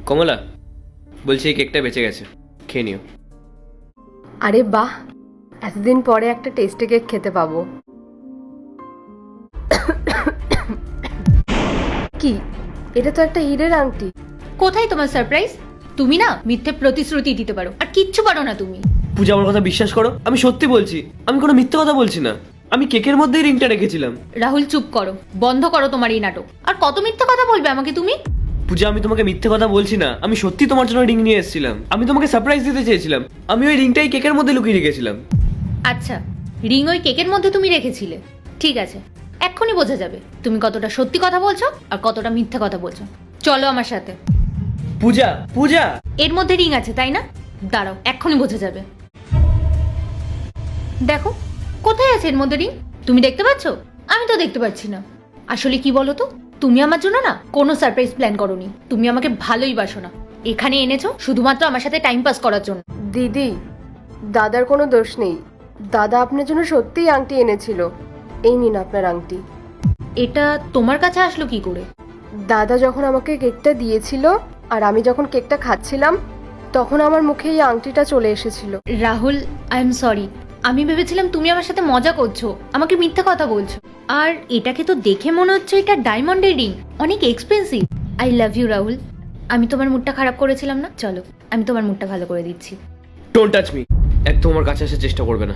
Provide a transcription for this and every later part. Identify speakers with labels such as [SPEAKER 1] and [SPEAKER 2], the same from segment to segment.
[SPEAKER 1] কমলা, বলছি এই কেকটা বেঁচে গেছে, খেয়ে নিও।
[SPEAKER 2] আরে বাহ, এতদিন পরে একটা টেস্টি কেক খেতে পাবো। কি, এটা তো একটা হীরের আংটি।
[SPEAKER 3] কোথায় তোমার সারপ্রাইজ? তুমি না মিথ্যে প্রতিশ্রুতি দিতে পারো, আর কিচ্ছু পারো না তুমি।
[SPEAKER 1] পূজা, আমার কথা বিশ্বাস করো, আমি সত্যি বলছি, আমি কোনো মিথ্যে কথা বলছি না। আমি কেকের মধ্যেই রিংটা রেখেছিলাম।
[SPEAKER 3] রাহুল চুপ করো, বন্ধ করো তোমার এই নাটক। আর কত মিথ্যে কথা বলবে আমাকে তুমি?
[SPEAKER 1] পূজা, আমি তোমাকে মিথ্যে কথা বলছি না, আমি সত্যি তোমার জন্য রিং নিয়ে এসেছিলাম। আমি তোমাকে সারপ্রাইজ দিতে চেয়েছিলাম। আমি ওই রিংটাই কেকের মধ্যে লুকিয়ে রেখেছিলাম।
[SPEAKER 3] আচ্ছা, রিং ওই কেকের মধ্যে তুমি রেখেছিলে, ঠিক আছে। এক্ষুনি বোঝা যাবে তুমি কতটা সত্যি কথা বলছো আর কতটা মিথ্যে কথা বলছো। চলো আমার সাথে।
[SPEAKER 1] পূজা, পূজা,
[SPEAKER 3] এর মধ্যে রিং আছে তাই না? দাঁড়াও, এক্ষুনি বোঝা যাবে। দেখো, কোথায় আছে এর মধ্যে রিং? তুমি দেখতে পাচ্ছ? আমি তো দেখতে পাচ্ছি না। আসলে কি বলো তো, তুমি আমার জন্য না কোনো সারপ্রাইজ প্ল্যান করোনি। তুমি আমাকে ভালোই বাসো না, এখানে এনেছো শুধুমাত্র আমার সাথে টাইম পাস করার জন্য।
[SPEAKER 2] দিদি, দাদার কোনো দোষ নেই। দাদা আপনার জন্য সত্যিই আংটি এনেছিল। এই নিন আপনার আংটি।
[SPEAKER 3] এটা তোমার কাছে আসলো কি করে?
[SPEAKER 2] দাদা যখন আমাকে কেকটা দিয়েছিল আর আমি যখন কেকটা খাচ্ছিলাম, তখন আমার মুখে এই আংটিটা চলে এসেছিল।
[SPEAKER 3] Rahul, I am sorry. আমি ভেবেছিলাম তুমি আমার সাথে মজা করছো, আমাকে মিথ্যে কথা বলছো। আর এটাকে তো দেখে মনে হচ্ছে এটা ডায়মন্ডের রিং, অনেক expensive. I love you Rahul. আমি তোমার মুডটা খারাপ করেছিলাম না? চলো, আমি তোমার মুডটা ভালো করে দিচ্ছি।
[SPEAKER 1] Don't touch me. একদম আমার কাছে আসার চেষ্টা করবে না।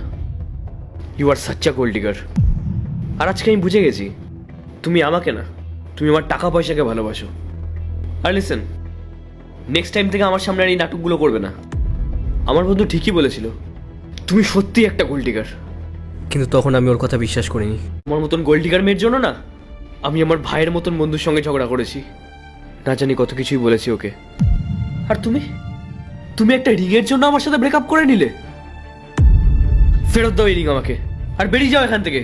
[SPEAKER 1] ইউ আর সাচ্চা গোল্ড ডিগার। আর আজকে আমি বুঝে গেছি, তুমি আমাকে না, তুমি আমার টাকা পয়সাকে ভালোবাসো। আর লিসেন, নেক্সট টাইম থেকে আমার সামনে আর এই নাটকগুলো করবে না। আমার বন্ধু ঠিকই বলেছিল, তুমি সত্যি একটা গোল্ড ডিগার। কিন্তু তখন আমি ওর কথা বিশ্বাস করিনি। আমার মতন গোল্ড ডিগার মেয়ের জন্য না, আমি আমার ভাইয়ের মতন বন্ধুর সঙ্গে ঝগড়া করেছি। না জানি কত কিছুই বলেছি ওকে। আর তুমি তুমি একটা রিংয়ের জন্য আমার সাথে ব্রেকআপ করে নিলে। ফেরত দাও এই রিং আমাকে, আর বেরিয়ে যাও এখান থেকে।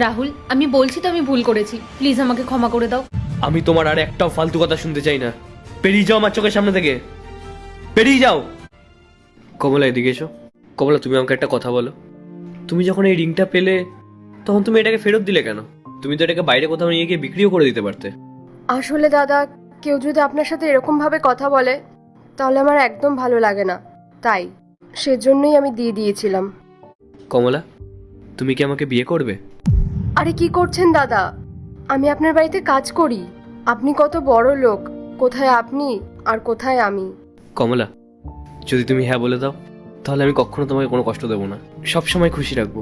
[SPEAKER 3] রাহুল, আমি বলছি তো আমি ভুল করেছি, প্লিজ আমাকে ক্ষমা করে দাও।
[SPEAKER 1] আমি তোমার আর একটাও ফালতু কথা শুনতে চাই না। বেরিয়ে যাও আমার চোখের সামনে থেকে, বেরিয়ে যাও। কমলা, এদিকে এসো। কমলা, তুমি আমাকে একটা কথা বলো। তুমি যখন এই রিংটা পেলে, তখন তুমি এটাকে ফেরত দিলে কেন? তুমি তো এটাকে বাইরে কোথাও নিয়ে গিয়ে বিক্রিও করে দিতে পারতে।
[SPEAKER 2] আসলে দাদা, কেউ যদি আপনার সাথে এরকম ভাবে কথা বলে, তাহলে আমার একদম ভালো লাগে না। তাই সেজন্যই আমি দিয়ে দিয়েছিলাম।
[SPEAKER 1] কমলা, তুমি কি আমাকে বিয়ে করবে?
[SPEAKER 2] আরে কি করছেন দাদা? আমি আপনার বাড়িতে কাজ করি। আপনি কত বড় লোক, কোথায় আপনি আর কোথায় আমি?
[SPEAKER 1] কমলা, যদি তুমি হ্যাঁ বলে দাও, তাহলে আমি কখনো তোমাকে কোনো কষ্ট দেবো না, সবসময় খুশি রাখবো।